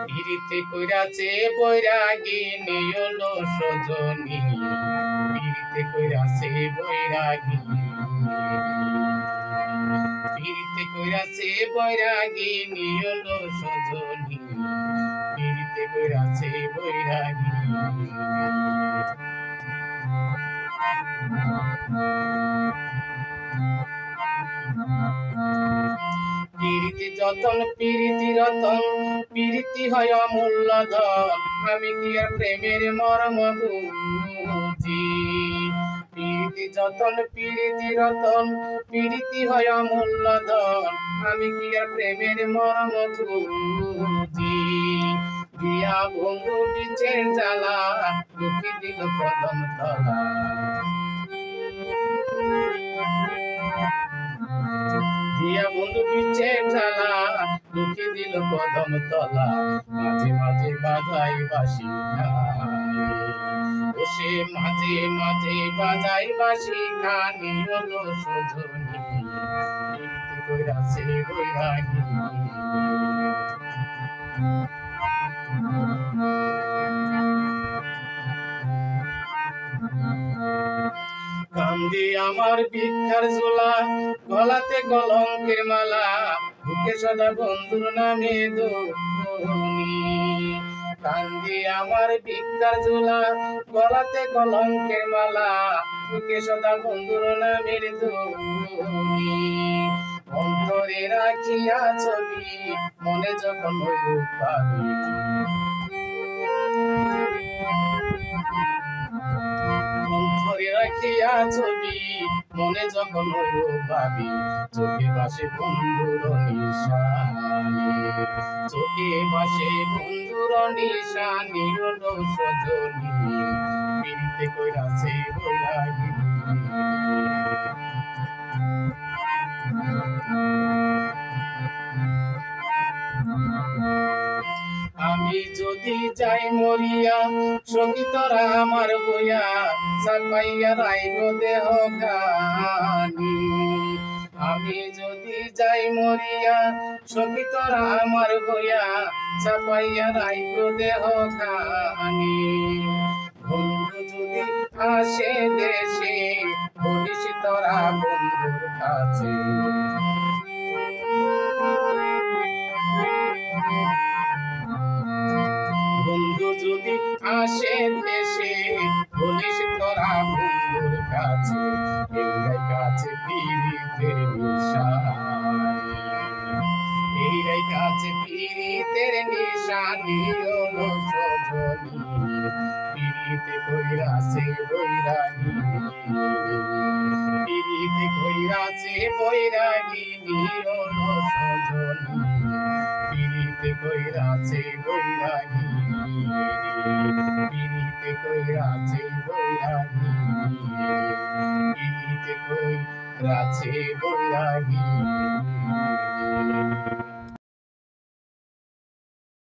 পিরিতে কইরাছে বৈরাগিনী হলো সজনী, পিরিতে কইরাছে বৈরাগিনী, পিরিতে কইরাছে বৈরাগিনী হলো সজনী, পিরিতে কইরাছে বৈরাগিনী। পিরিতি যতন পিরিতি রতন, পিরিতি হয় অমূল্য ধন, আমি কি আর প্রেমের মর্ম বুঝি। পিরিতি যতন পিরিতি রতন, পিরিতি হয় অমূল্য ধন, আমি কি আর প্রেমের মর্ম বুঝি। দিয়া বন্ধু বিচের জ্বালা, দুঃখী দিল কদম তলা। দিয়া বন্ধু বিচের জ্বালা, দুঃখী দিল কদম তলা। মাঝে মাঝে বাজাই বাঁশি খানি, ও সে মাঝে মাঝে বাজাই বাঁশি খানি হলো সজনী, পিরিতে কইরাছে বৈরাগিনী। কান্দি আমার ভিক্ষার ঝোলা, গলাতে কলঙ্কের মালা, বুকে সদা বন্ধুর নামে ধ্বনি। কান্দি আমার ভিক্ষার ঝোলা, গলাতে কলঙ্কের মালা, বুকে সদা বন্ধুর নামের ধ্বনি। অন্তরে রাখিয়া ছবি, মনে যখন হইল পাবি। অন্তরে রাখিয়া ছবি, মনে যখন হইল ভাবি। চোখে ভাসে বন্ধুর নিশানি, চোখে ভাসে বন্ধুর নিশানি হলো সজনী, পিরিতে কইরাছে বৈরাগিনী। আমি যদি যাই মরিয়া, সখী তোরা আমার হইয়া, চাপাইয়া রাইব দেহ খানি। আমি যদি যাই মরিয়া, সখী তোরা আমার হইয়া, চাপাইয়া রাইব দেহ খানি। বন্ধু যদি আসে দেশে, বলিস তোরা বন্ধুর কাছে। বন্ধু যদি আসে দেশে, বলিস তোরা বন্ধুর কাছে। এই কাছে পিরিতের নিশানি, এই কাছে পিরিতের নিশানি হলো সজনী, পিরিতে কইরাছে বৈরাগিনী, পিরিতে কইরাছে বৈরাগিনী হলো সজনী, পিরিতে কইরাছে বৈরাগিনী, পিরিতে কইরাছে বৈরাগিনী, পিরিতে কইরাছে বৈরাগিনী।